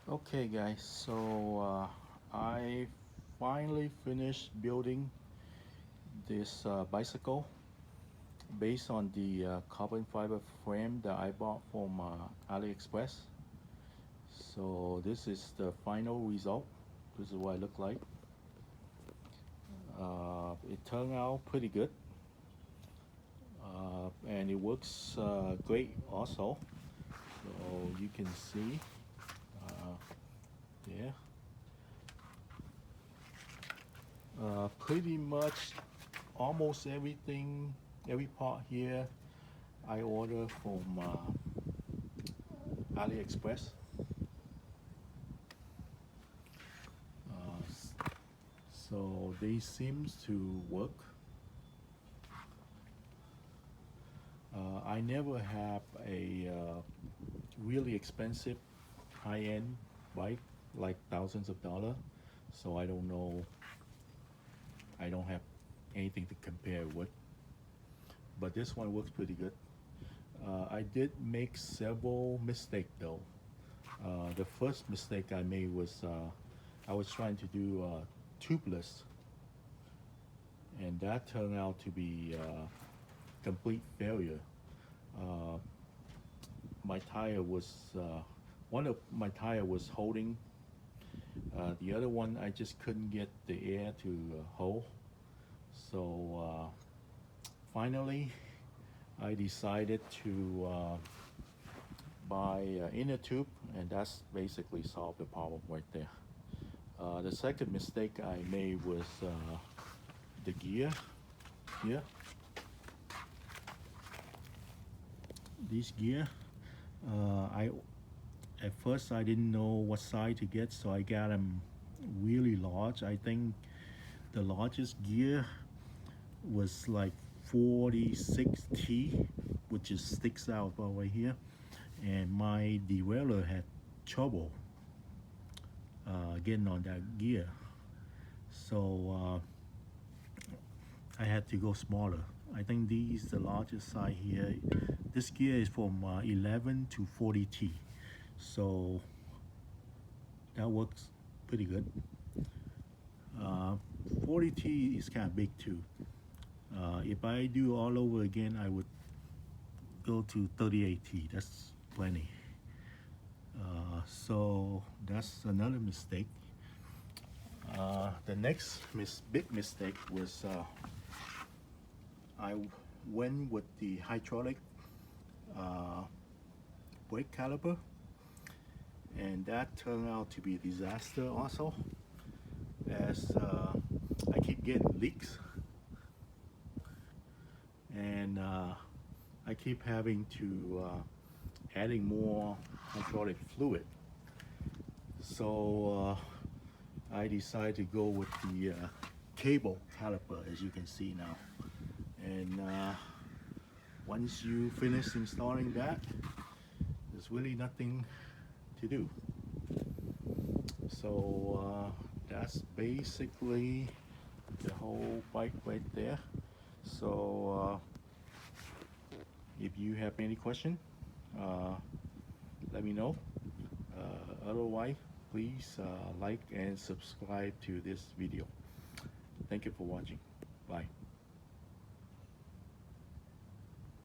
Okay guys, so I finally finished building this bicycle based on the carbon fiber frame that I bought from AliExpress. So this is the final result. This is what it looked like. It turned out pretty good, and it works great also. So you can see there. Pretty much almost everything, every part here I order from AliExpress. So they seems to work. I never have a really expensive high-end bike like thousands of dollars, so I don't know. I don't have anything to compare with. But this one works pretty good. I did make several mistakes though. The first mistake I made was I was trying to do tubeless, and that turned out to be complete failure. Uh, my tire was one of my tire was holding. The other one I just couldn't get the air to hold. So finally, I decided to buy inner tube, and that's basically solved the problem right there. The second mistake I made was the gear here. This gear, I at first I didn't know what size to get, so I got them really large. I think the largest gear was like 46T, which is sticks out right here, and my derailleur had trouble getting on that gear, so I had to go smaller. I think these the largest size here. This gear is from 11 to 40T, so that works pretty good. 40T is kind of big too. If I do all over again, I would go to 38T. That's plenty. So that's another mistake. The next big mistake was I went with the hydraulic brake caliper, and that turned out to be a disaster also, as I keep getting leaks, and I keep having to adding more hydraulic fluid. So I decided to go with the cable caliper, as you can see now. And once you finish installing that, there's really nothing to do. So that's basically the whole bike right there. So if you have any question, let me know. Otherwise, please like and subscribe to this video. Thank you for watching. Bye.